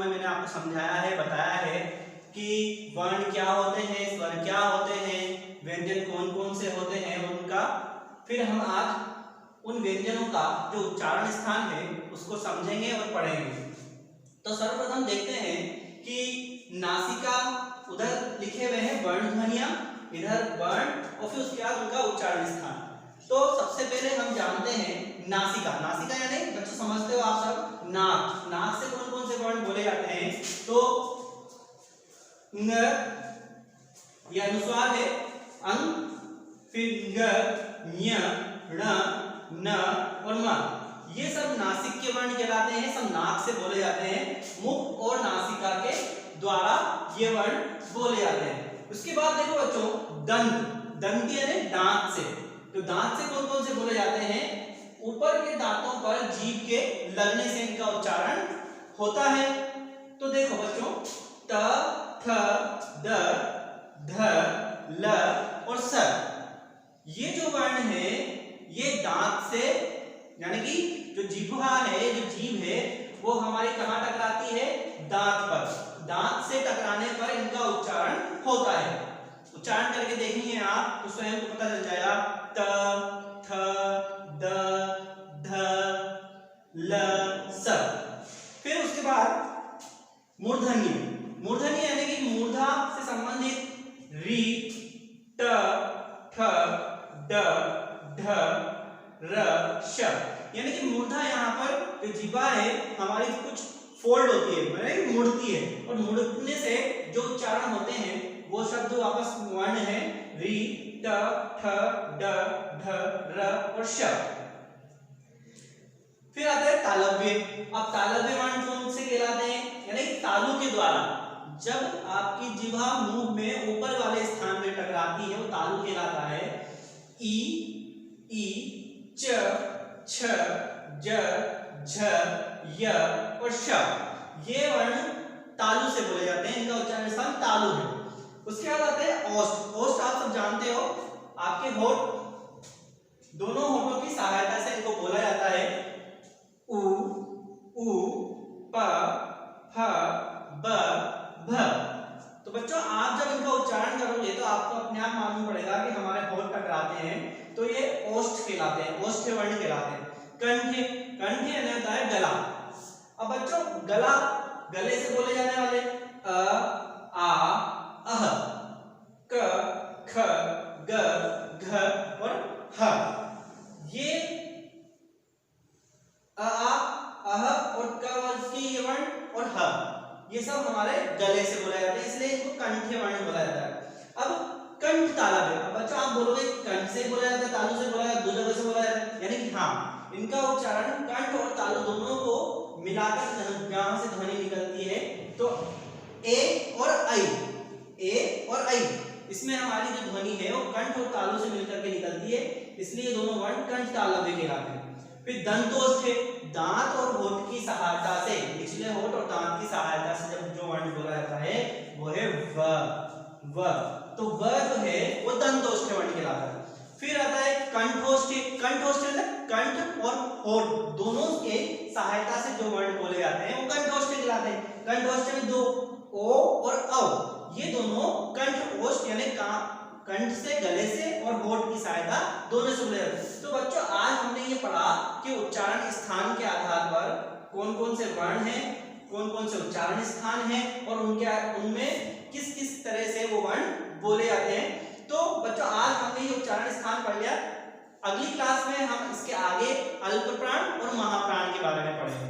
में मैंने आपको समझाया है, बताया है कि वर्ण क्या होते हैं, स्वर क्या होते हैं, व्यंजन कौन कौन से होते हैं उनका। फिर हम आज उन व्यंजनों का जो उच्चारण स्थान है उसको समझेंगे और पढ़ेंगे। तो सर्वप्रथम देखते हैं कि नासिका, उधर लिखे हुए हैं वर्ण ध्वनियां, इधर वर्ण और फिर उसके बाद उनका उच्चारण स्थान। तो सबसे पहले हम जानते हैं नासिका। नासिका यानी बच्चों समझते हो आप सब, नाक। नाक से कौन कौन से वर्ण बोले जाते हैं? तो न, यह अनुस्वार है, अंग, फिर ग, ञ, ण, न और म, ये सब नासिक के वर्ण कहलाते हैं, सब नाक से बोले जाते हैं। मुख और नासिका के द्वारा ये वर्ण बोले जाते हैं। उसके बाद देखो बच्चों, दंत। दंत यानी दांत से। तो दांत से कौन कौन से बोले जाते हैं? ऊपर के दांतों पर जीभ के लगने से इनका उच्चारण होता है। तो देखो बच्चों, त, थ, द, ध, ल और स, ये जो वर्ण है ये दांत से, यानी कि जो जिह्वा है, जो जीभ है, वो हमारी कहां टकराती है? दांत पर। दांत से टकराने पर इनका उच्चारण होता है। उच्चारण करके देखेंगे आप तो स्वयं को पता चल जाएगा। त, थ, द, ध, ल, स। फिर उसके बाद मूर्धन्य। मूर्धन्य यानी कि मूर्धा से संबंधित री, ट, ठ, ड, ढ, र, श, यानी कि मूर्धा यहाँ पर जो जीवा है हमारी कुछ फोल्ड होती है, मतलब मुड़ती है, और मुड़ने से जो उच्चारण होते हैं वो शब्द वापस वर्ण है री, ट, ठ, ड, ढ, र और श। फिर आता है तालव्य। अब तालव्य वर्ण कौन से कहलाते हैं? यानी तालु के द्वारा जब आपकी जिह्वा मुंह में ऊपर वाले स्थान में टकराती है वो तालु कहलाता है। ई, ई, च, छ, ज, झ, य और श, ये वर्ण तालु से बोले जाते हैं, इनका उच्चारण स्थान तालु है। उसके बाद आते हैं ओष्ठ। ओष्ठ आप सब जानते हो, आपके होठ, दोनों होठों की सहायता से इनको बोला जाता है। उ, उ, प, फ, ब, भ। तो बच्चों आप जब इनका उच्चारण करोगे तो आपको अपने आप मालूम पड़ेगा कि हमारे होठ टकराते हैं, तो ये ओष्ठ कहलाते हैं, ओष्ठ वर्ण कहलाते हैं। कंठ। कंठ यानी होता है गला। अब बच्चों गला, गले से बोले जाने वाले अ, आ, अह, क, ख, ग, घ और ह, ये अ, आ, अह और क वर्ग के ये वर्ण और ह, ये सब हमारे गले से बोला जाता है, इसलिए इनको कंठ वर्ण बोला जाता है। अब कंठ तालव्य। अब बच्चों आप बोलोगे कंठ से बोला जाता है, तालु से बोला जाता है, दो जगह से बोला जाता है, यानी कि हाँ, इनका उच्चारण कंठ और तालु दोनों को मिलाकर जहां से ध्वनि निकलती है तो ए और आई, ए और आई, इसमें हमारी जो ध्वनि है वो कंठ और तालु से मिलकर के निकलती है, इसलिए दोनों वर्ण कंठ तालव्य कहलाते हैं। फिर दंतोष्ठ है। दांत और होठ की सहायता से, निचले होठ और दांत की सहायता से जब जो वर्ण बोला जाता है वो है व, व। तो व जो है वो दंतोष्ठ वर्ण कहलाता है। फिर आता है कंठोष्ठ। कंठोष्ठ मतलब कंठ और होठ दोनों के सहायता से जो वर्ण बोले जाते हैं वो कंठोष्ठ कहलाते हैं। कंठोष्ठ में दो, ओ और औ, ये दोनों कंठोष्ठ यानी कंठ से, गले से और होठ की सहायता दोनों से बोले जाते हैं। तो बच्चों आज हमने ये पढ़ा कि उच्चारण स्थान के आधार पर कौन कौन से वर्ण हैं, कौन कौन से उच्चारण स्थान हैं और उनमें किस किस तरह से वो वर्ण बोले जाते हैं। तो बच्चों आज हमने ये उच्चारण स्थान पढ़ लिया। अगली क्लास में हम इसके आगे अल्प प्राण और महाप्राण के बारे में पढ़ेंगे।